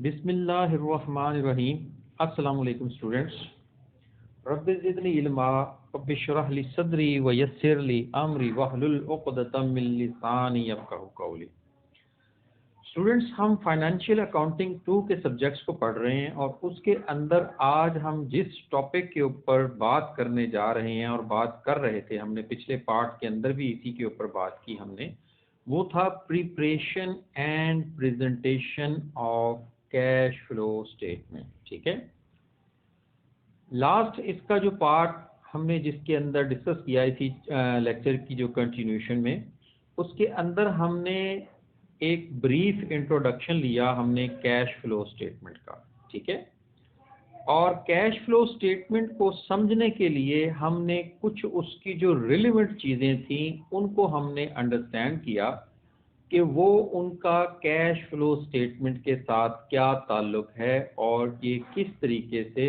बिस्मिल्लाहिर्रहमानिर्रहीम। अस्सलामु अलैकुम स्टूडेंट्स। रब्बि ज़िदनी इल्मा रब्बि इश्रह ली सदरी व यस्सिर ली अमरी वहलुल उक़दतम मिन लिसानी यफ़क़हू क़ौली। स्टूडेंट्स, हम फाइनेंशियल अकाउंटिंग 2 के सब्जेक्ट्स को पढ़ रहे हैं और उसके अंदर आज हम जिस टॉपिक के ऊपर बात करने जा रहे हैं और बात कर रहे थे, हमने पिछले पार्ट के अंदर भी इसी के ऊपर बात की हमने, वो था preparation and presentation of cash flow statement. ठीक है, लास्ट इसका जो पार्ट हमने जिसके अंदर डिस्कस किया थी लेक्चर की जो कंटिन्यूशन में, उसके अंदर हमने एक ब्रीफ इंट्रोडक्शन लिया हमने कैश फ्लो स्टेटमेंट का। ठीक है, और कैश फ्लो स्टेटमेंट को समझने के लिए हमने कुछ उसकी जो रिलेवेंट चीज़ें थी उनको हमने अंडरस्टैंड किया कि वो उनका कैश फ्लो स्टेटमेंट के साथ क्या ताल्लुक है और ये किस तरीके से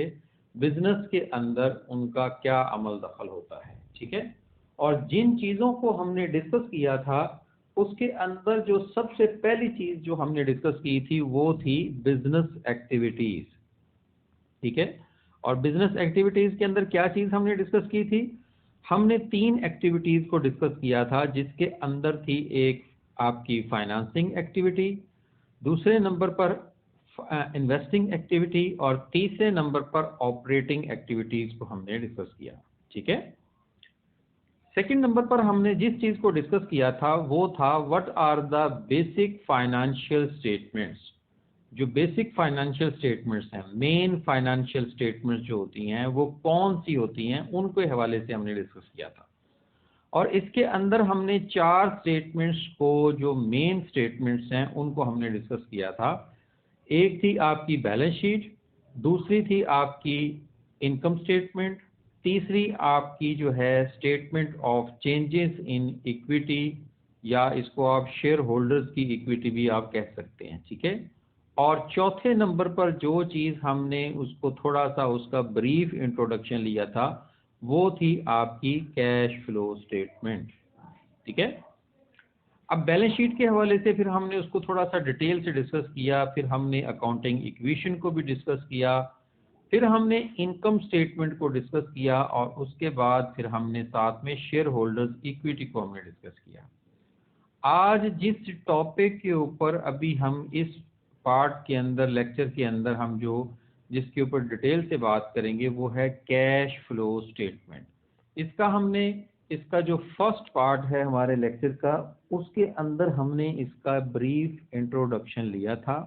बिजनेस के अंदर उनका क्या अमल दखल होता है। ठीक है, और जिन चीज़ों को हमने डिस्कस किया था उसके अंदर जो सबसे पहली चीज़ जो हमने डिस्कस की थी वो थी बिजनेस एक्टिविटीज़। ठीक है, और बिजनेस एक्टिविटीज़ के अंदर क्या चीज़ हमने डिस्कस की थी? हमने 3 एक्टिविटीज़ को डिस्कस किया था, जिसके अंदर थी एक आपकी फाइनेंसिंग एक्टिविटी, दूसरे नंबर पर इन्वेस्टिंग एक्टिविटी और तीसरे नंबर पर ऑपरेटिंग एक्टिविटीज़ को हमने डिस्कस किया। ठीक है, सेकंड नंबर पर हमने जिस चीज़ को डिस्कस किया था वो था what are the basic financial statements. जो बेसिक फाइनेंशियल स्टेटमेंट्स हैं, मेन फाइनेंशियल स्टेटमेंट्स जो होती हैं वो कौन सी होती हैं, उनके हवाले से हमने डिस्कस किया था। और इसके अंदर हमने 4 स्टेटमेंट्स को, जो मेन स्टेटमेंट्स हैं, उनको हमने डिस्कस किया था। एक थी आपकी बैलेंस शीट, दूसरी थी आपकी इनकम स्टेटमेंट, तीसरी आपकी जो है statement of changes in equity, या इसको आप शेयर होल्डर्स की इक्विटी भी आप कह सकते हैं। ठीक है, और चौथे नंबर पर जो चीज़ हमने उसको थोड़ा सा उसका ब्रीफ इंट्रोडक्शन लिया था वो थी आपकी कैश फ्लो स्टेटमेंट। ठीक है, अब बैलेंस शीट के हवाले से फिर हमने उसको थोड़ा सा डिटेल से डिस्कस किया, फिर हमने अकाउंटिंग इक्वेशन को भी डिस्कस किया, फिर हमने इनकम स्टेटमेंट को डिस्कस किया और उसके बाद फिर हमने साथ में शेयर होल्डर्स इक्विटी को हमने डिस्कस किया। आज जिस टॉपिक के ऊपर अभी हम इस पार्ट के अंदर, लेक्चर के अंदर हम जो जिसके ऊपर डिटेल से बात करेंगे वो है कैश फ्लो स्टेटमेंट। इसका जो फर्स्ट पार्ट है हमारे लेक्चर का, उसके अंदर हमने इसका ब्रीफ इंट्रोडक्शन लिया था।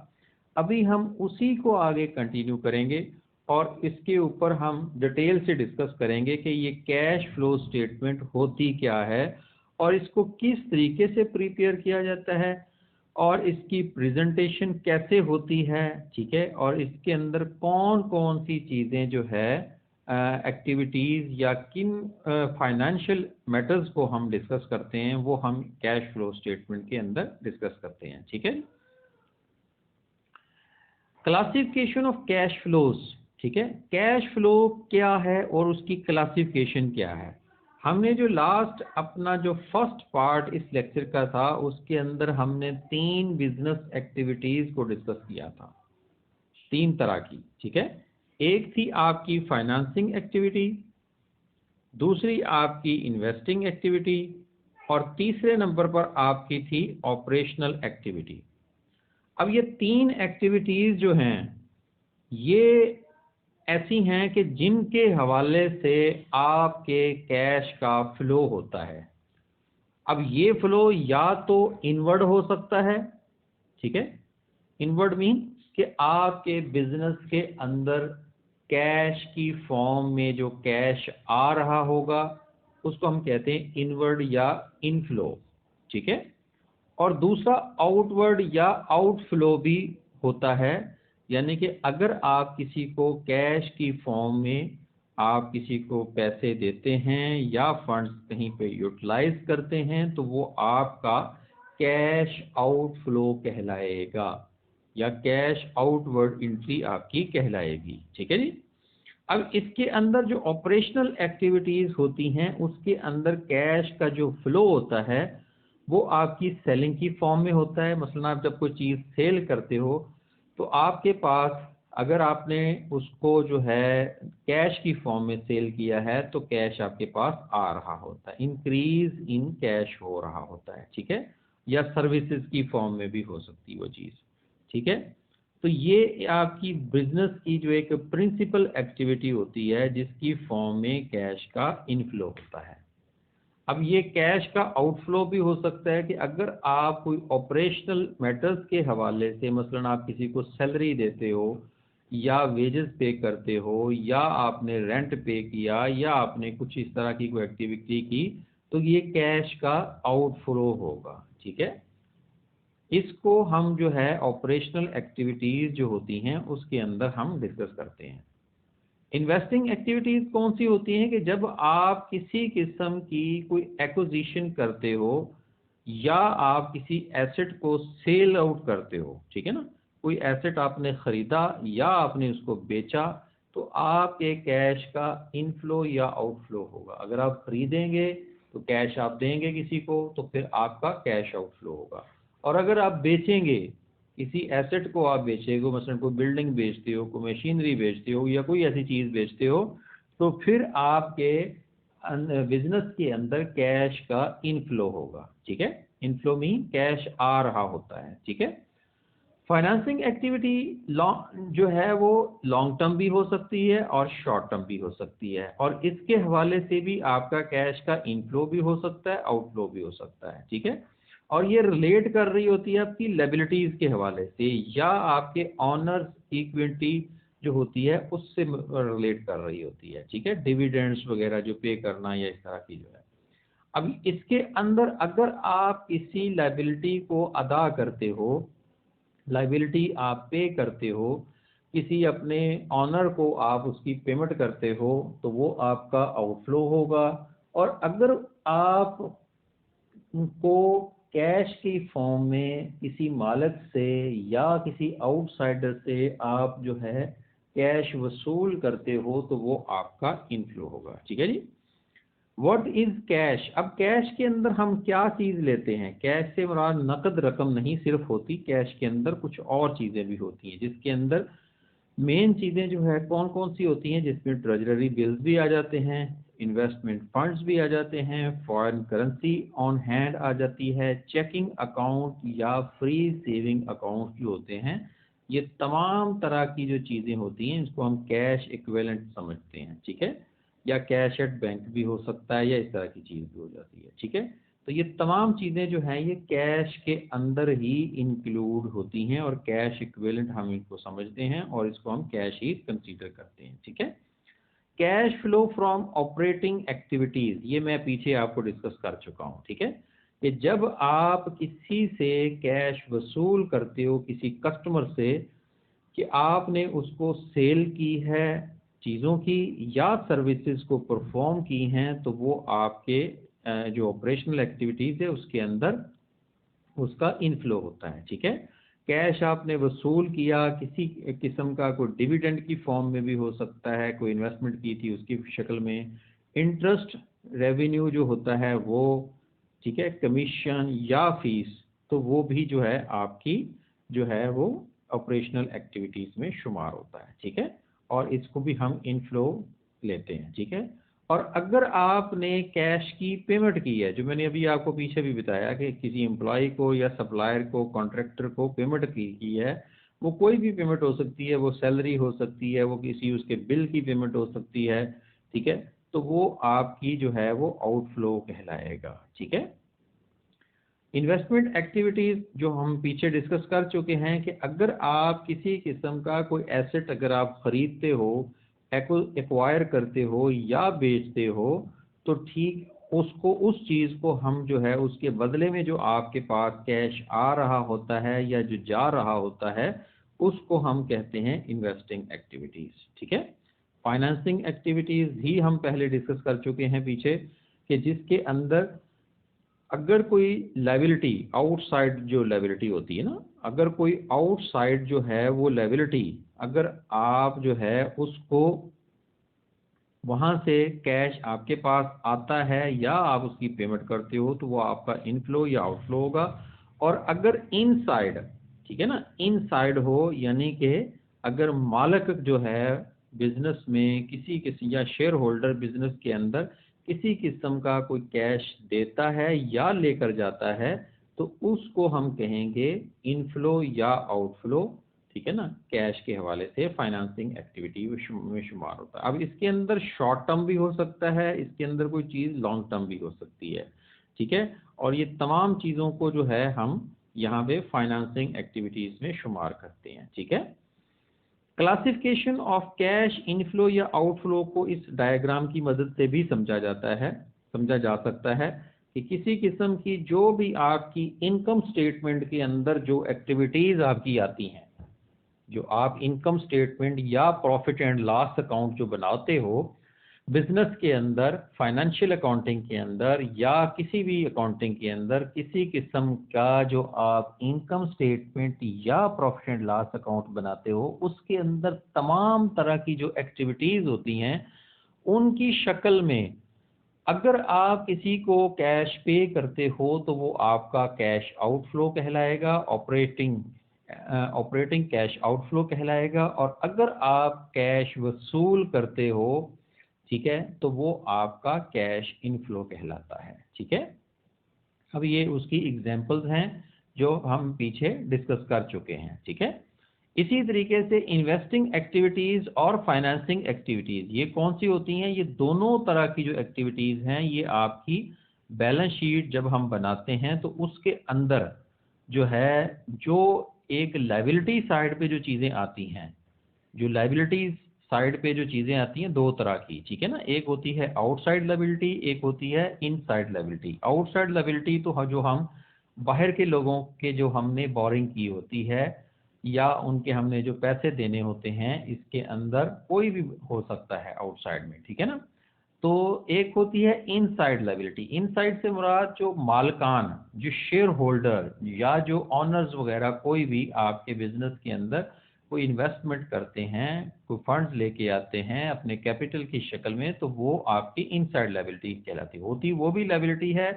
अभी हम उसी को आगे कंटिन्यू करेंगे और इसके ऊपर हम डिटेल से डिस्कस करेंगे कि ये कैश फ्लो स्टेटमेंट होती क्या है और इसको किस तरीके से प्रिपेयर किया जाता है और इसकी प्रेजेंटेशन कैसे होती है। ठीक है, और इसके अंदर कौन कौन सी चीज़ें जो है एक्टिविटीज़ या किन फाइनेंशियल मैटर्स को हम डिस्कस करते हैं वो हम कैश फ्लो स्टेटमेंट के अंदर डिस्कस करते हैं। ठीक है, क्लासिफिकेशन ऑफ कैश फ्लोज। ठीक है, कैश फ्लो क्या है और उसकी क्लासिफिकेशन क्या है। हमने जो लास्ट अपना जो फर्स्ट पार्ट इस लेक्चर का था उसके अंदर हमने 3 बिजनेस एक्टिविटीज़ को डिस्कस किया था, 3 तरह की। ठीक है, एक थी आपकी फाइनेंसिंग एक्टिविटी, दूसरी आपकी इन्वेस्टिंग एक्टिविटी और तीसरे नंबर पर आपकी थी ऑपरेशनल एक्टिविटी। अब ये 3 एक्टिविटीज़ जो हैं ये ऐसी हैं कि जिनके हवाले से आपके कैश का फ्लो होता है। अब ये फ्लो या तो इनवर्ड हो सकता है। ठीक है, इनवर्ड मीन कि आपके बिजनेस के अंदर कैश की फॉर्म में जो कैश आ रहा होगा उसको हम कहते हैं इनवर्ड या इनफ्लो। ठीक है, और दूसरा आउटवर्ड या आउटफ्लो भी होता है, यानी कि अगर आप किसी को कैश की फॉर्म में आप किसी को पैसे देते हैं या फंड्स कहीं पे यूटिलाइज करते हैं तो वो आपका कैश आउटफ्लो कहलाएगा या कैश आउटवर्ड एंट्री आपकी कहलाएगी। ठीक है जी। अब इसके अंदर जो ऑपरेशनल एक्टिविटीज़ होती हैं उसके अंदर कैश का जो फ्लो होता है वो आपकी सेलिंग की फॉर्म में होता है। मसलन आप जब कोई चीज़ सेल करते हो तो आपके पास अगर आपने उसको जो है कैश की फॉर्म में सेल किया है तो कैश आपके पास आ रहा होता है, इंक्रीज इन कैश हो रहा होता है, ठीक है। या सर्विसेज की फॉर्म में भी हो सकती है वो चीज़, ठीक है। तो ये आपकी बिजनेस की जो एक प्रिंसिपल एक्टिविटी होती है जिसकी फॉर्म में कैश का इनफ्लो होता है। अब ये कैश का आउटफ्लो भी हो सकता है कि अगर आप कोई ऑपरेशनल मैटर्स के हवाले से, मसलन आप किसी को सैलरी देते हो या वेजेस पे करते हो या आपने रेंट पे किया या आपने कुछ इस तरह की कोई एक्टिविटी की, तो ये कैश का आउटफ्लो होगा, ठीक है। इसको हम जो है ऑपरेशनल एक्टिविटीज जो होती हैं उसके अंदर हम डिस्कस करते हैं। इन्वेस्टिंग एक्टिविटीज कौन सी होती हैं कि जब आप किसी किस्म की कोई एक्विजिशन करते हो या आप किसी एसेट को सेल आउट करते हो, ठीक है ना। कोई एसेट आपने खरीदा या आपने उसको बेचा तो आपके कैश का इनफ्लो या आउटफ्लो होगा। अगर आप खरीदेंगे तो कैश आप देंगे किसी को तो फिर आपका कैश आउटफ्लो होगा। और अगर आप बेचेंगे, किसी एसेट को आप बेचेंगे, मसलन कोई बिल्डिंग बेचते हो, कोई मशीनरी बेचते हो या कोई ऐसी चीज़ बेचते हो, तो फिर आपके बिजनेस के अंदर कैश का इनफ्लो होगा, ठीक है। इनफ्लो मीन कैश आ रहा होता है, ठीक है। फाइनेंसिंग एक्टिविटी लॉन्ग जो है वो लॉन्ग टर्म भी हो सकती है और शॉर्ट टर्म भी हो सकती है, और इसके हवाले से भी आपका कैश का इनफ्लो भी हो सकता है, आउटफ्लो भी हो सकता है, ठीक है। और ये रिलेट कर रही होती है आपकी लायबिलिटीज के हवाले से या आपके ऑनर्स इक्विटी जो होती है उससे रिलेट कर रही होती है, ठीक है। डिविडेंड्स वगैरह जो पे करना या इस तरह की जो है। अब इसके अंदर अगर आप किसी लायबिलिटी को अदा करते हो, लाइबिलिटी आप पे करते हो, किसी अपने ऑनर को आप उसकी पेमेंट करते हो, तो वो आपका आउटफ्लो होगा। और अगर आप को कैश की फॉर्म में किसी मालिक से या किसी आउटसाइडर से आप जो है कैश वसूल करते हो तो वो आपका इनफ्लो होगा, ठीक है जी। What is cash? अब कैश के अंदर हम क्या चीज़ लेते हैं? कैश से मुराद नकद रकम नहीं सिर्फ होती, कैश के अंदर कुछ और चीज़ें भी होती हैं जिसके अंदर मेन चीज़ें जो है कौन कौन सी होती हैं, जिसमें ट्रेजरी बिल्स भी आ जाते हैं, इन्वेस्टमेंट फंड्स भी आ जाते हैं, फॉरेन करेंसी ऑन हैंड आ जाती है, चेकिंग अकाउंट या फ्री सेविंग अकाउंट जो होते हैं, ये तमाम तरह की जो चीज़ें होती हैं इसको हम कैश इक्विवेलेंट समझते हैं, ठीक है। या कैश एट बैंक भी हो सकता है या इस तरह की चीज़ भी हो जाती है, ठीक है। तो ये तमाम चीज़ें जो हैं ये कैश के अंदर ही इंक्लूड होती हैं और कैश इक्विवेलेंट हम इनको समझते हैं और इसको हम कैश ही कंसीडर करते हैं, ठीक है। Cash flow from operating activities, ये मैं पीछे आपको डिस्कस कर चुका हूँ, ठीक है। कि जब आप किसी से कैश वसूल करते हो किसी कस्टमर से कि आपने उसको सेल की है चीज़ों की या सर्विसेज को परफॉर्म की हैं, तो वो आपके जो ऑपरेशनल एक्टिविटीज़ है उसके अंदर उसका इनफ्लो होता है, ठीक है। कैश आपने वसूल किया किसी किस्म का, कोई डिविडेंड की फॉर्म में भी हो सकता है, कोई इन्वेस्टमेंट की थी उसकी शक्ल में, इंटरेस्ट रेवेन्यू जो होता है वो, ठीक है, कमीशन या फीस, तो वो भी जो है आपकी जो है वो ऑपरेशनल एक्टिविटीज़ में शुमार होता है, ठीक है। और इसको भी हम इनफ्लो लेते हैं, ठीक है। और अगर आपने कैश की पेमेंट की है, जो मैंने अभी आपको पीछे भी बताया कि किसी एम्प्लॉय को या सप्लायर को, कॉन्ट्रैक्टर को पेमेंट की है, वो कोई भी पेमेंट हो सकती है, वो सैलरी हो सकती है, वो किसी उसके बिल की पेमेंट हो सकती है, ठीक है। तो वो आपकी जो है वो आउटफ्लो कहलाएगा, ठीक है। इन्वेस्टमेंट एक्टिविटीज़ जो हम पीछे डिस्कस कर चुके हैं कि अगर आप किसी किस्म का कोई एसेट अगर आप ख़रीदते हो, एक्वायर करते हो या बेचते हो, तो ठीक उसको उस चीज़ को हम जो है उसके बदले में जो आपके पास कैश आ रहा होता है या जो जा रहा होता है उसको हम कहते हैं इन्वेस्टिंग एक्टिविटीज़, ठीक है। फाइनेंसिंग एक्टिविटीज़ ही हम पहले डिस्कस कर चुके हैं पीछे कि जिसके अंदर अगर कोई लायबिलिटी आउटसाइड जो लायबिलिटी होती है ना, अगर कोई आउटसाइड जो है वो लायबिलिटी अगर आप जो है उसको वहाँ से कैश आपके पास आता है या आप उसकी पेमेंट करते हो तो वो आपका इनफ्लो या आउटफ्लो होगा। और अगर इनसाइड ठीक है ना, इनसाइड हो, यानी कि अगर मालिक जो है बिजनेस में किसी या शेयर होल्डर बिजनेस के अंदर किसी किस्म का कोई कैश देता है या लेकर जाता है, तो उसको हम कहेंगे इनफ्लो या आउटफ्लो, ठीक है ना, कैश के हवाले से फाइनेंसिंग एक्टिविटी में शुमार होता है। अब इसके अंदर शॉर्ट टर्म भी हो सकता है, इसके अंदर कोई चीज़ लॉन्ग टर्म भी हो सकती है, ठीक है। और ये तमाम चीज़ों को जो है हम यहाँ पे फाइनेंसिंग एक्टिविटीज़ में शुमार करते हैं, ठीक है। क्लासिफिकेशन ऑफ कैश इनफ्लो या आउटफ्लो को इस डायग्राम की मदद से भी समझा जा सकता है कि किसी किस्म की जो भी आपकी इनकम स्टेटमेंट के अंदर जो एक्टिविटीज़ आपकी आती हैं, जो आप इनकम स्टेटमेंट या प्रॉफिट एंड लॉस अकाउंट जो बनाते हो बिजनेस के अंदर, फाइनेंशियल अकाउंटिंग के अंदर या किसी भी अकाउंटिंग के अंदर, किसी किस्म का जो आप इनकम स्टेटमेंट या प्रॉफिट एंड लॉस अकाउंट बनाते हो, उसके अंदर तमाम तरह की जो एक्टिविटीज़ होती हैं उनकी शक्ल में अगर आप किसी को कैश पे करते हो तो वो आपका कैश आउटफ्लो कहलाएगा, ऑपरेटिंग कैश आउटफ्लो कहलाएगा। और अगर आप कैश वसूल करते हो, ठीक है, तो वो आपका कैश इनफ्लो कहलाता है, ठीक है। अब ये उसकी एग्जांपल्स हैं जो हम पीछे डिस्कस कर चुके हैं, ठीक है। इसी तरीके से इन्वेस्टिंग एक्टिविटीज़ और फाइनेंसिंग एक्टिविटीज़ ये कौन सी होती हैं? ये दोनों तरह की जो एक्टिविटीज़ हैं ये आपकी बैलेंस शीट जब हम बनाते हैं तो उसके अंदर जो है, जो एक लायबिलिटी साइड पे जो चीज़ें आती हैं, जो लायबिलिटीज साइड पे जो चीज़ें आती हैं दो तरह की, ठीक है ना, एक होती है आउटसाइड लायबिलिटी, एक होती है इनसाइड लायबिलिटी। आउटसाइड लायबिलिटी तो जो हम बाहर के लोगों के जो हमने बोरिंग की होती है या उनके हमने जो पैसे देने होते हैं, इसके अंदर कोई भी हो सकता है आउटसाइड में, ठीक है ना। तो एक होती है इनसाइड लायबिलिटी। इनसाइड से मुराद जो मालकान, जो शेयर होल्डर या जो ऑनर्स वगैरह कोई भी आपके बिजनेस के अंदर कोई इन्वेस्टमेंट करते हैं, कोई फंड्स लेके आते हैं अपने कैपिटल की शक्ल में, तो वो आपकी इनसाइड लायबिलिटी कहलाती होती, वो भी लायबिलिटी है,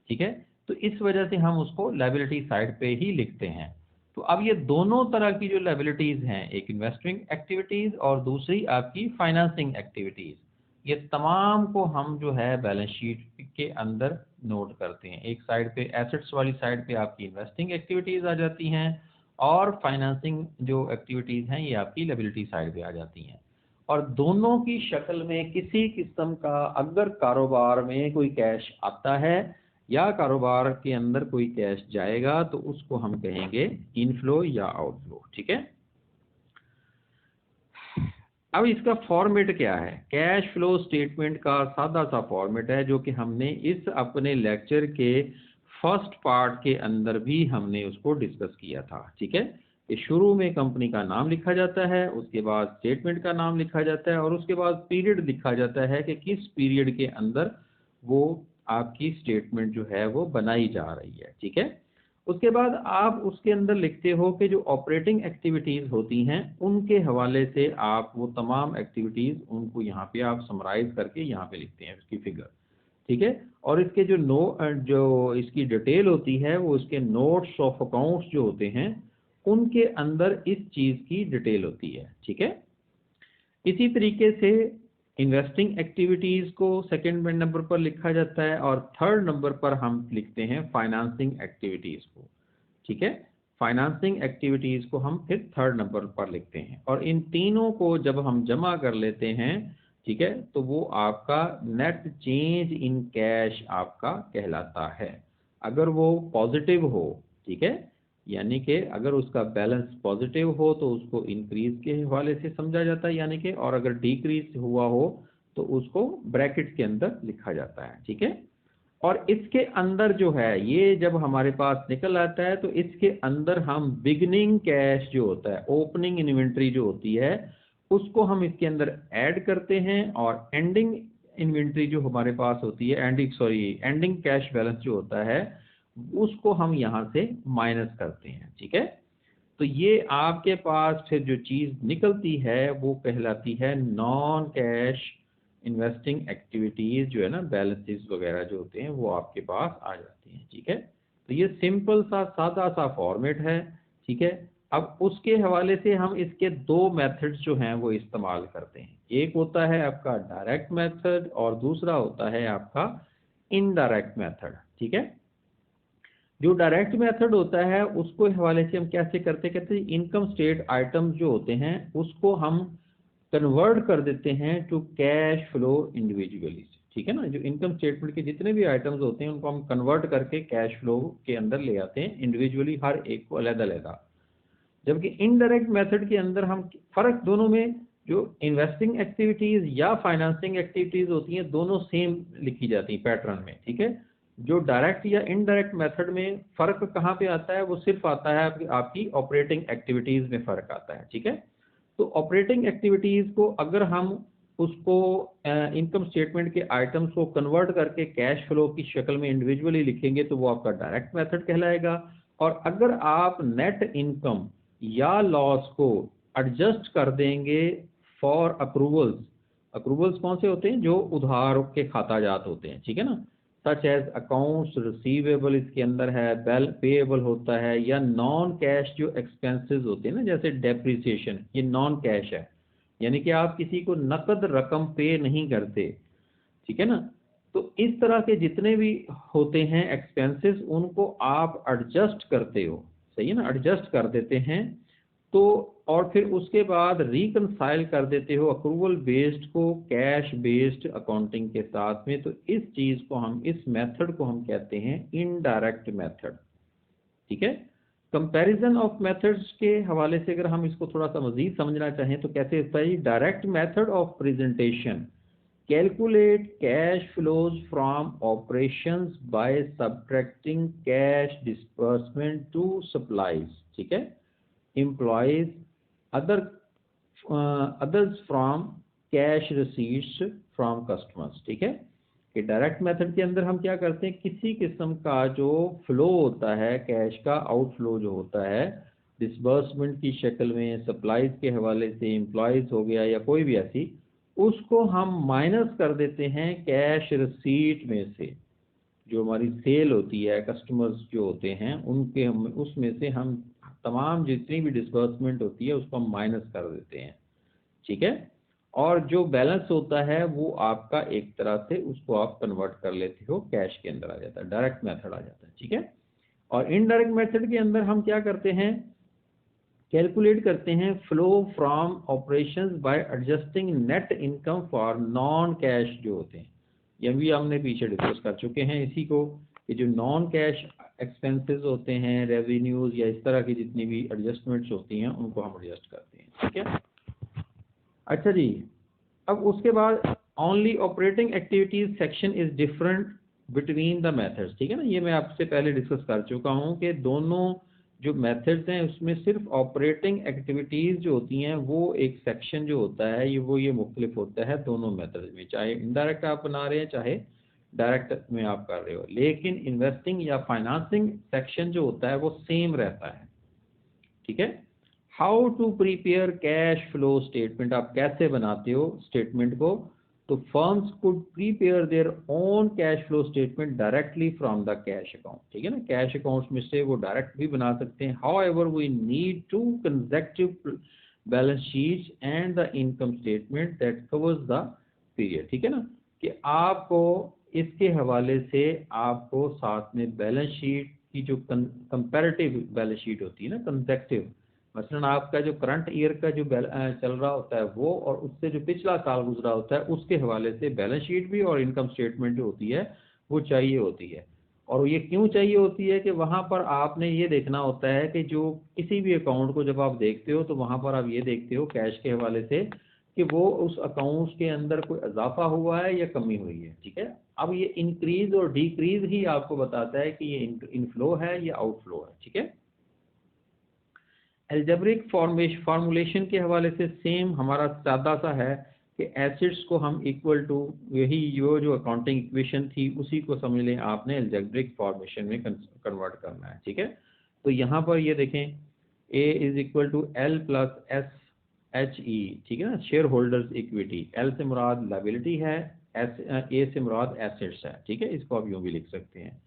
ठीक है। तो इस वजह से हम उसको लायबिलिटी साइड पे ही लिखते हैं। तो अब ये दोनों तरह की जो लायबिलिटीज हैं, एक इन्वेस्टिंग एक्टिविटीज और दूसरी आपकी फाइनेंसिंग एक्टिविटीज, ये तमाम को हम जो है बैलेंस शीट के अंदर नोट करते हैं। एक साइड पे एसेट्स वाली साइड पे आपकी इन्वेस्टिंग एक्टिविटीज आ जाती हैं और फाइनेंसिंग जो एक्टिविटीज हैं ये आपकी लायबिलिटी साइड पे आ जाती हैं। और दोनों की शक्ल में किसी किस्म का अगर कारोबार में कोई कैश आता है या कारोबार के अंदर कोई कैश जाएगा तो उसको हम कहेंगे इनफ्लो या आउटफ्लो, ठीक है। अब इसका फॉर्मेट क्या है? कैश फ्लो स्टेटमेंट का सादा सा फॉर्मेट है जो कि हमने इस अपने लेक्चर के फर्स्ट पार्ट के अंदर भी हमने उसको डिस्कस किया था, ठीक है। कि शुरू में कंपनी का नाम लिखा जाता है, उसके बाद स्टेटमेंट का नाम लिखा जाता है और उसके बाद पीरियड लिखा जाता है कि किस पीरियड के अंदर वो आपकी स्टेटमेंट जो है वो बनाई जा रही है, ठीक है। उसके बाद आप उसके अंदर लिखते हो कि जो ऑपरेटिंग एक्टिविटीज़ होती हैं उनके हवाले से आप वो तमाम एक्टिविटीज़ उनको यहाँ पे आप समराइज करके यहाँ पे लिखते हैं उसकी फिगर, ठीक है। और इसके जो इसकी डिटेल होती है वो इसके नोट्स ऑफ अकाउंट्स जो होते हैं उनके अंदर इस चीज़ की डिटेल होती है, ठीक है। इसी तरीके से इन्वेस्टिंग एक्टिविटीज़ को सेकंड नंबर पर लिखा जाता है और थर्ड नंबर पर हम लिखते हैं फाइनेंसिंग एक्टिविटीज़ को, ठीक है। फाइनेंसिंग एक्टिविटीज़ को हम फिर थर्ड नंबर पर लिखते हैं और इन तीनों को जब हम जमा कर लेते हैं, ठीक है, तो वो आपका नेट चेंज इन कैश आपका कहलाता है। अगर वो पॉजिटिव हो, ठीक है, यानी कि अगर उसका बैलेंस पॉजिटिव हो तो उसको इंक्रीज के हवाले से समझा जाता है, यानी कि, और अगर डिक्रीज हुआ हो तो उसको ब्रैकेट के अंदर लिखा जाता है, ठीक है। और इसके अंदर जो है ये जब हमारे पास निकल आता है तो इसके अंदर हम बिगनिंग कैश जो होता है, ओपनिंग इन्वेंट्री जो होती है, उसको हम इसके अंदर ऐड करते हैं और एंडिंग इन्वेंट्री जो हमारे पास होती है, एंडिंग कैश बैलेंस जो होता है उसको हम यहाँ से माइनस करते हैं, ठीक है। तो ये आपके पास फिर जो चीज़ निकलती है वो कहलाती है नॉन कैश इन्वेस्टिंग एक्टिविटीज़ जो है ना, बैलेंसेस वगैरह जो होते हैं वो आपके पास आ जाती हैं, ठीक है। तो ये सिंपल सा सादा सा फॉर्मेट है ठीक है। अब उसके हवाले से हम इसके दो मेथड्स जो हैं वो इस्तेमाल करते हैं। एक होता है आपका डायरेक्ट मेथड और दूसरा होता है आपका इनडायरेक्ट मेथड, ठीक है। जो डायरेक्ट मेथड होता है उसको हवाले से हम कैसे करते हैं, कहते हैं इनकम स्टेट आइटम्स जो होते हैं उसको हम कन्वर्ट कर देते हैं टू कैश फ्लो इंडिविजुअली, ठीक है ना। जो इनकम स्टेटमेंट के जितने भी आइटम्स होते हैं उनको हम कन्वर्ट करके कैश फ्लो के अंदर ले आते हैं इंडिविजुअली, हर एक को अलग-अलग। जबकि इनडायरेक्ट मेथड के अंदर हम फर्क दोनों में, जो इन्वेस्टिंग एक्टिविटीज या फाइनेंसिंग एक्टिविटीज होती हैं दोनों सेम लिखी जाती हैं पैटर्न में, ठीक है। जो डायरेक्ट या इनडायरेक्ट मेथड में फर्क कहाँ पे आता है, वो सिर्फ आता है आपकी ऑपरेटिंग एक्टिविटीज में फर्क आता है, ठीक है। तो ऑपरेटिंग एक्टिविटीज को अगर हम उसको इनकम स्टेटमेंट के आइटम्स को कन्वर्ट करके कैश फ्लो की शक्ल में इंडिविजुअली लिखेंगे तो वो आपका डायरेक्ट मेथड कहलाएगा। और अगर आप नेट इनकम या लॉस को एडजस्ट कर देंगे फॉर अप्रूवल्स, अप्रूवल्स कौन से होते हैं, जो उधार के खाताजात होते हैं, ठीक है ना, सच एज अकाउंट्स रिसीवेबल इसके अंदर है, बेल पेएबल होता है, या नॉन कैश जो एक्सपेंसेस होते हैं ना जैसे डेप्रिसिएशन, ये नॉन कैश है, यानी कि आप किसी को नकद रकम पे नहीं करते, ठीक है ना। तो इस तरह के जितने भी होते हैं एक्सपेंसेस उनको आप एडजस्ट करते हो, सही है ना, एडजस्ट कर देते हैं। तो और फिर उसके बाद रिकनसाइल कर देते हो अक्रूवल बेस्ड को कैश बेस्ड अकाउंटिंग के साथ में। तो इस चीज को हम, इस मेथड को हम कहते हैं इनडायरेक्ट मेथड, ठीक है। कंपैरिजन ऑफ मेथड्स के हवाले से अगर हम इसको थोड़ा सा मजीद समझना चाहें तो कैसे होता है, direct method of presentation calculate cash flows from operations by subtracting cash disbursement to supplies, ठीक है, employees, others from cash receipts from customers, ठीक है। कि डायरेक्ट मेथड के अंदर हम क्या करते हैं, किसी किस्म का जो फ्लो होता है कैश का, आउटफ्लो जो होता है डिसबर्समेंट की शक्ल में, सप्लाईज के हवाले से, एम्प्लॉयज हो गया या कोई भी ऐसी, उसको हम माइनस कर देते हैं कैश रिसीट में से। जो हमारी सेल होती है, कस्टमर्स जो होते हैं उनके हम उसमें से हम तमाम जितनी भी डिसबर्समेंट होती है उसको हम माइनस कर देते हैं, ठीक है। और जो बैलेंस होता है वो आपका एक तरह से उसको आप कन्वर्ट कर लेते हो, कैश के अंदर आ जाता है, डायरेक्ट मेथड आ जाता है, ठीक है। और इनडायरेक्ट मेथड के अंदर हम क्या करते हैं, कैलकुलेट करते हैं flow from operations bye adjusting net income for non cash जो होते हैं। ये भी हमने पीछे डिस्कस कर चुके हैं इसी को, कि जो नॉन कैश एक्सपेंसेस होते हैं, रेवेन्यूज या इस तरह की जितनी भी एडजस्टमेंट्स होती हैं उनको हम एडजस्ट करते हैं, ठीक है। अच्छा जी, अब उसके बाद only operating activities section is different between the methods, ठीक है ना। ये मैं आपसे पहले डिस्कस कर चुका हूँ कि दोनों जो मेथड्स हैं उसमें सिर्फ ऑपरेटिंग एक्टिविटीज जो होती हैं वो एक सेक्शन जो होता है ये मुख्तलिफ होता है दोनों मेथड में, चाहे इनडायरेक्ट आप बना रहे हैं चाहे डायरेक्ट में आप कर रहे हो, लेकिन इन्वेस्टिंग या फाइनेंसिंग सेक्शन जो होता है वो सेम रहता है, ठीक है। How to prepare cash flow statement, आप कैसे बनाते हो स्टेटमेंट को, तो firms could prepare their own cash flow statement directly from the cash account, ठीक है ना। कैश अकाउंट्स में से वो डायरेक्ट भी बना सकते हैं। However we need to consecutive balance sheets and the income statement that covers the period, ठीक है ना, कि आपको इसके हवाले से आपको साथ में बैलेंस शीट की जो कंपैरेटिव बैलेंस शीट होती है ना, कंसेक्टिव, मसलन आपका जो करंट ईयर का जो चल रहा होता है वो और उससे जो पिछला साल गुजरा होता है उसके हवाले से बैलेंस शीट भी और इनकम स्टेटमेंट जो होती है वो चाहिए होती है। और ये क्यों चाहिए होती है कि वहाँ पर आपने ये देखना होता है कि जो किसी भी अकाउंट को जब आप देखते हो तो वहाँ पर आप ये देखते हो कैश के हवाले से कि वो उस अकाउंट्स के अंदर कोई इजाफा हुआ है या कमी हुई है, ठीक है। अब ये इंक्रीज और डिक्रीज ही आपको बताता है कि ये इनफ्लो है या आउटफ्लो है, ठीक है। एल्जेब्रिक फॉर्मूलेशन के हवाले से सेम हमारा सादा सा है कि एसिड्स को हम इक्वल टू यही जो अकाउंटिंग इक्वेशन थी उसी को समझ लें आपने एल्जेब्रिक फॉर्मेशन में कन्वर्ट करना है, ठीक है। तो यहाँ पर ये देखें A is equal to L plus SHE, ठीक है ना, शेयर होल्डर्स इक्विटी। L से मुराद लाइबिलिटी है, A से मुराद एसेट्स है, ठीक है, इसको आप यूँ भी लिख सकते हैं।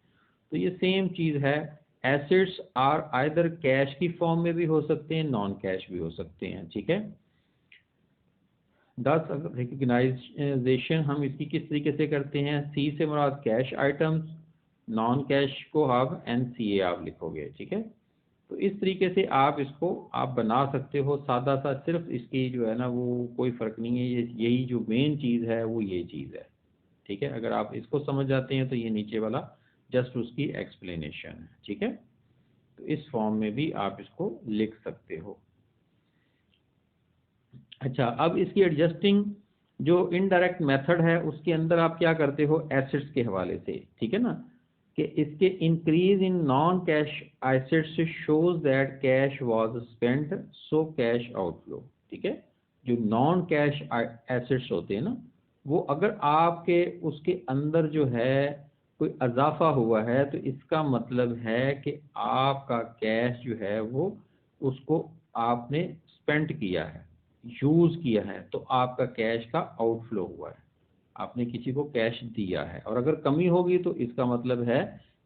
तो ये सेम चीज़ है, एसेट्स आर आइदर कैश की फॉर्म में भी हो सकते हैं, नॉन कैश भी हो सकते हैं, ठीक है। 10 रिकग्नाइजेशन हम इसकी किस तरीके से करते हैं, सी से मुराद कैश आइटम्स, नॉन कैश को आप NCA आप लिखोगे, ठीक है। तो इस तरीके से आप इसको आप बना सकते हो सादा सा, सिर्फ इसकी जो है ना वो कोई फ़र्क नहीं है, ये यही जो मेन चीज़ है वो ये चीज़ है, ठीक है। अगर आप इसको समझ जाते हैं तो ये नीचे वाला जस्ट उसकी एक्सप्लेनेशन है, ठीक है। तो इस फॉर्म में भी आप इसको लिख सकते हो। अच्छा, अब इसकी एडजस्टिंग जो इनडायरेक्ट मेथड है उसके अंदर आप क्या करते हो, एसेट्स के हवाले से, ठीक है ना, कि इसके increase in non cash assets shows that cash was spent so cash outflow, ठीक है। जो नॉन कैश एसेट्स होते हैं ना, वो अगर आपके उसके अंदर जो है कोई इजाफा हुआ है तो इसका मतलब है कि आपका कैश जो है वो उसको आपने स्पेंड किया है, यूज़ किया है, तो आपका कैश का आउटफ्लो हुआ है, आपने किसी को कैश दिया है। और अगर कमी होगी तो इसका मतलब है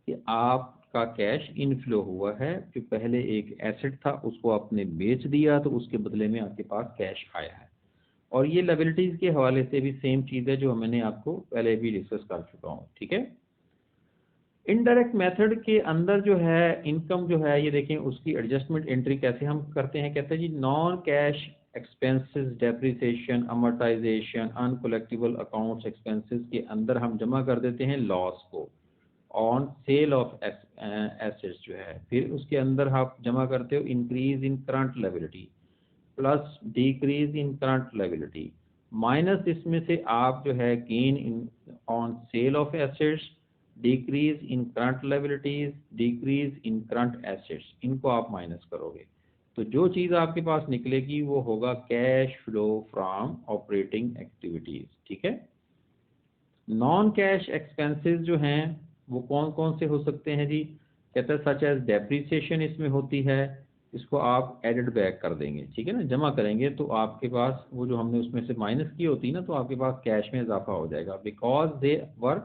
कि आपका कैश इनफ्लो हुआ है, जो पहले एक एसेट था उसको आपने बेच दिया तो उसके बदले में आपके पास कैश आया है। और ये लायबिलिटीज़ के हवाले से भी सेम चीज़ है जो मैंने आपको पहले भी डिस्कस कर चुका हूँ, ठीक है। इनडायरेक्ट मेथड के अंदर जो है इनकम जो है, ये देखें उसकी एडजस्टमेंट एंट्री कैसे हम करते हैं, कहते हैं जी non cash expenses, depreciation, amortisation, uncollectible accounts expenses के अंदर हम जमा कर देते हैं लॉस को ऑन सेल ऑफ एसेट्स जो है। फिर उसके अंदर आप जमा करते हो increase in current liability plus decrease in current liability, minus इसमें से आप जो है gain in on sale of assets, decrease in current liabilities, decrease in current assets, इनको आप माइनस करोगे तो जो चीज़ आपके पास निकलेगी वो होगा cash flow from operating activities, ठीक है। नॉन कैश एक्सपेंसेस जो हैं वो कौन कौन से हो सकते हैं जी, कहते हैं सच एज डेप्रिसिएशन इसमें होती है, इसको आप एडेड बैक कर देंगे, ठीक है ना, जमा करेंगे तो आपके पास वो जो हमने उसमें से माइनस की होती है ना, तो आपके पास कैश में इजाफा हो जाएगा, because they were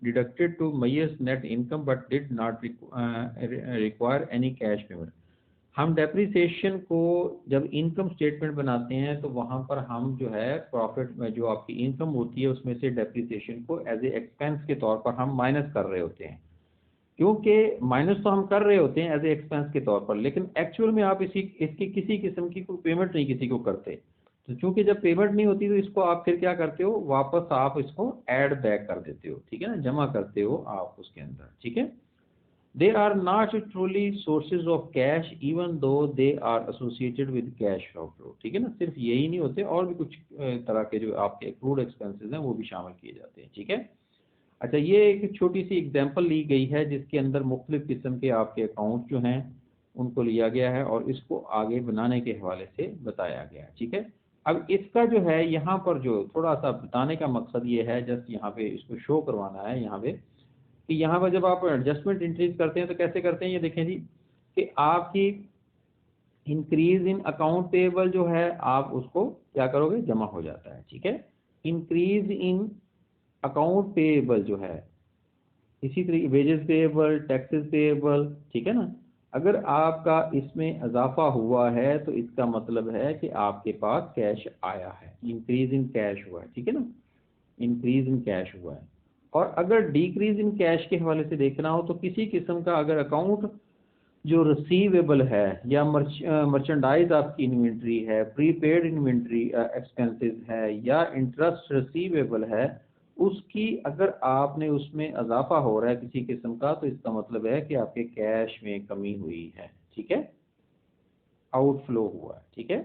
deducted to मयर्स net income but did not require any cash payment. हम डेप्रिसिएशन को जब इनकम स्टेटमेंट बनाते हैं तो वहाँ पर हम जो है प्रॉफिट में जो आपकी इनकम होती है उसमें से डेप्रिसिएशन को एज ए एक्सपेंस के तौर पर हम माइनस कर रहे होते हैं, क्योंकि माइनस तो हम कर रहे होते हैं एज ए एक्सपेंस के तौर पर, लेकिन एक्चुअल में आप इसकी किसी किस्म की कोई पेमेंट नहीं किसी को करते। तो चूंकि जब पेमेंट नहीं होती तो इसको आप फिर क्या करते हो, वापस आप इसको ऐड बैक कर देते हो, ठीक है ना, जमा करते हो आप उसके अंदर, ठीक है। They are not truly sources of cash even though they are associated with cash outflow, ठीक है ना, सिर्फ यही नहीं होते और भी कुछ तरह के जो आपके accrued expenses हैं वो भी शामिल किए जाते हैं, ठीक है। अच्छा, ये एक छोटी सी एग्जांपल ली गई है जिसके अंदर मुख्तलिफ किस्म के आपके अकाउंट जो हैं उनको लिया गया है और इसको आगे बनाने के हवाले से बताया गया है, ठीक है। अब इसका जो है यहाँ पर जो थोड़ा सा बताने का मकसद ये है, जस्ट यहाँ पे इसको शो करवाना है यहाँ पे, कि यहाँ पर जब आप एडजस्टमेंट इंक्रीज करते हैं तो कैसे करते हैं, ये देखें जी कि आपकी इंक्रीज इन अकाउंट पेएबल जो है आप उसको क्या करोगे, जमा हो जाता है, ठीक है। इंक्रीज इन अकाउंट पेएबल जो है, इसी तरीके वेजेस पेएबल, टैक्सेस पेएबल, ठीक है ना, अगर आपका इसमें इजाफा हुआ है तो इसका मतलब है कि आपके पास कैश आया है, इंक्रीज इन कैश हुआ है, ठीक है ना, इंक्रीज इन कैश हुआ है। और अगर डिक्रीज इन कैश के हवाले से देखना हो तो किसी किस्म का अगर अकाउंट जो रिसीवेबल है या मर्चेंडाइज आपकी इन्वेंट्री है, प्रीपेड इन्वेंट्री एक्सपेंसेस है या इंटरेस्ट रिसीवेबल है, उसकी अगर आपने उसमें इजाफा हो रहा है किसी किस्म का तो इसका मतलब है कि आपके कैश में कमी हुई है, ठीक है, आउटफ्लो हुआ है, ठीक है।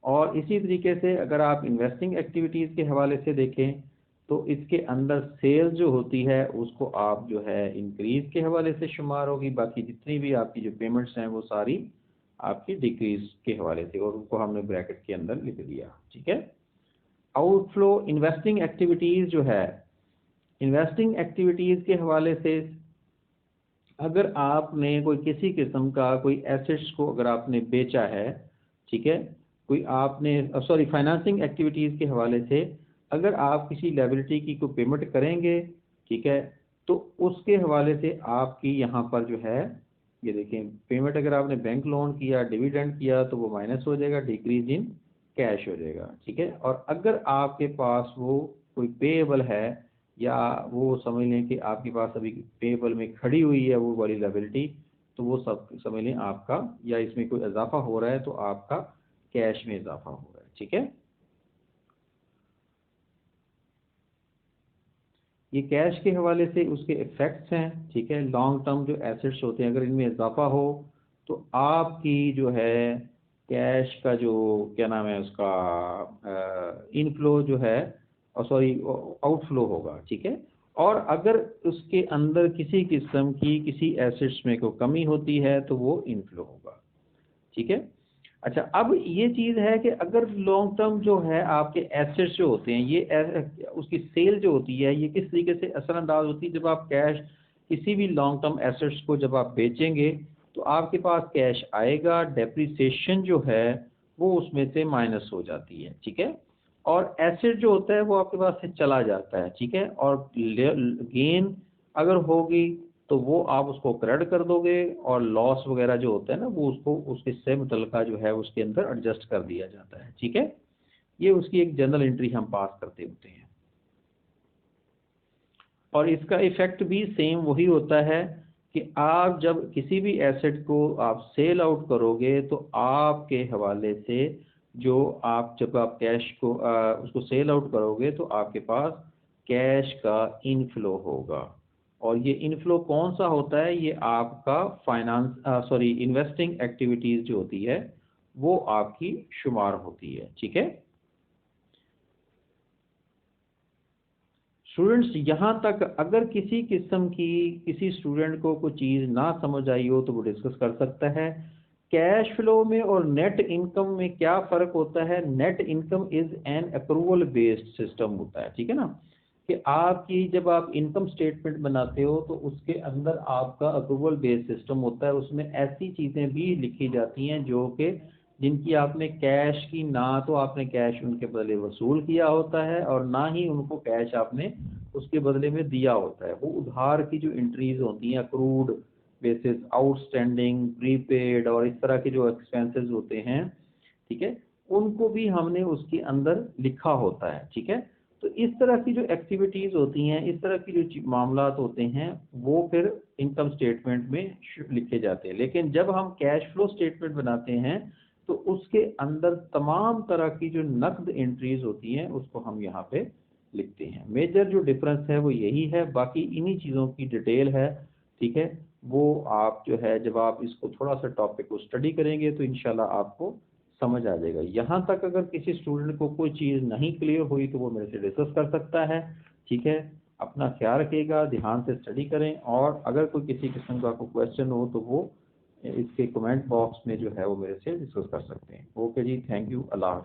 और इसी तरीके से अगर आप इन्वेस्टिंग एक्टिविटीज़ के हवाले से देखें तो इसके अंदर सेल्स जो होती है उसको आप जो है इंक्रीज के हवाले से शुमार होगी, बाकी जितनी भी आपकी जो पेमेंट्स हैं वो सारी आपकी डिक्रीज के हवाले से, और उनको हमने ब्रैकेट के अंदर लिख दिया, ठीक है। आउटफ्लो इन्वेस्टिंग एक्टिविटीज़ जो है, इन्वेस्टिंग एक्टिविटीज़ के हवाले से अगर आपने कोई किसी किस्म का कोई एसेट्स को अगर आपने बेचा है, ठीक है, कोई आपने सॉरी फाइनेंसिंग एक्टिविटीज़ के हवाले से अगर आप किसी लायबिलिटी की कोई पेमेंट करेंगे, ठीक है, तो उसके हवाले से आपकी यहाँ पर जो है ये देखें पेमेंट अगर आपने बैंक लोन किया, डिविडेंड किया तो वो माइनस हो जाएगा, डिक्रीज इन कैश हो जाएगा, ठीक है। और अगर आपके पास वो कोई पेएबल है या वो समझ लें कि आपके पास अभी पेएबल में खड़ी हुई है वो वाली लायबिलिटी, तो वो सब समझ लें आपका, या इसमें कोई इजाफा हो रहा है तो आपका कैश में इजाफा हो रहा है, ठीक है। ये कैश के हवाले से उसके इफेक्ट्स हैं, ठीक है। लॉन्ग टर्म जो एसेट्स होते हैं अगर इनमें इजाफा हो तो आपकी जो है कैश का जो क्या नाम है उसका इनफ्लो जो है, और सॉरी आउटफ्लो होगा, ठीक है। और अगर उसके अंदर किसी किस्म की किसी एसेट्स में कोई कमी होती है तो वो इनफ्लो होगा, ठीक है। अच्छा, अब ये चीज़ है कि अगर लॉन्ग टर्म जो है आपके एसेट्स जो होते हैं ये उसकी सेल जो होती है ये किस तरीके से असरअंदाज होती है, जब आप कैश किसी भी लॉन्ग टर्म एसेट्स को जब आप बेचेंगे तो आपके पास कैश आएगा, डेप्रिसिएशन जो है वो उसमें से माइनस हो जाती है, ठीक है। और एसेट जो होता है वो आपके पास से चला जाता है, ठीक है। और गेन अगर होगी तो वो आप उसको क्रेडिट कर दोगे, और लॉस वगैरह जो होता है ना वो उसको उसके से मुतल्लिका जो है उसके अंदर एडजस्ट कर दिया जाता है, ठीक है। ये उसकी एक जनरल एंट्री हम पास करते होते हैं। और इसका इफेक्ट भी सेम वही होता है कि आप जब किसी भी एसेट को आप सेल आउट करोगे तो आपके हवाले से जो आप जब आप कैश को उसको सेल आउट करोगे तो आपके पास कैश का इनफ्लो होगा। और ये इनफ्लो कौन सा होता है, ये आपका फाइनेंस सॉरी इन्वेस्टिंग एक्टिविटीज जो होती है वो आपकी शुमार होती है, ठीक है। स्टूडेंट्स यहाँ तक अगर किसी किस्म की किसी स्टूडेंट को कोई चीज़ ना समझ आई हो तो वो डिस्कस कर सकता है। कैश फ्लो में और नेट इनकम में क्या फ़र्क होता है, net income is an approval based system होता है, ठीक है ना। कि आपकी जब आप इनकम स्टेटमेंट बनाते हो तो उसके अंदर आपका अप्रूवल बेस्ड सिस्टम होता है, उसमें ऐसी चीज़ें भी लिखी जाती हैं जो कि जिनकी आपने कैश की ना तो आपने कैश उनके बदले वसूल किया होता है और ना ही उनको कैश आपने उसके बदले में दिया होता है। वो उधार की जो एंट्रीज होती हैं, अक्रूड बेसिस, आउटस्टैंडिंग, प्रीपेड और इस तरह के जो एक्सपेंसेस होते हैं, ठीक है, उनको भी हमने उसके अंदर लिखा होता है, ठीक है। तो इस तरह की जो एक्टिविटीज होती हैं, इस तरह की जो मामलात होते हैं वो फिर इनकम स्टेटमेंट में लिखे जाते हैं। लेकिन जब हम कैश फ्लो स्टेटमेंट बनाते हैं तो उसके अंदर तमाम तरह की जो नकद एंट्रीज होती हैं उसको हम यहाँ पे लिखते हैं। मेजर जो डिफरेंस है वो यही है, बाकी इन्हीं चीज़ों की डिटेल है, ठीक है। वो आप जो है जब आप इसको थोड़ा सा टॉपिक को स्टडी करेंगे तो इंशाल्लाह आपको समझ आ जाएगा। यहाँ तक अगर किसी स्टूडेंट को कोई चीज़ नहीं क्लियर हुई तो वो मेरे से डिस्कस कर सकता है, ठीक है। अपना ख्याल रखिएगा, ध्यान से स्टडी करें, और अगर कोई किसी किस्म का कोई क्वेश्चन हो तो वो इसके कमेंट बॉक्स में जो है वो मेरे से डिस्कस कर सकते हैं। ओके जी, थैंक यू, अल्लाह हाफ़िज़।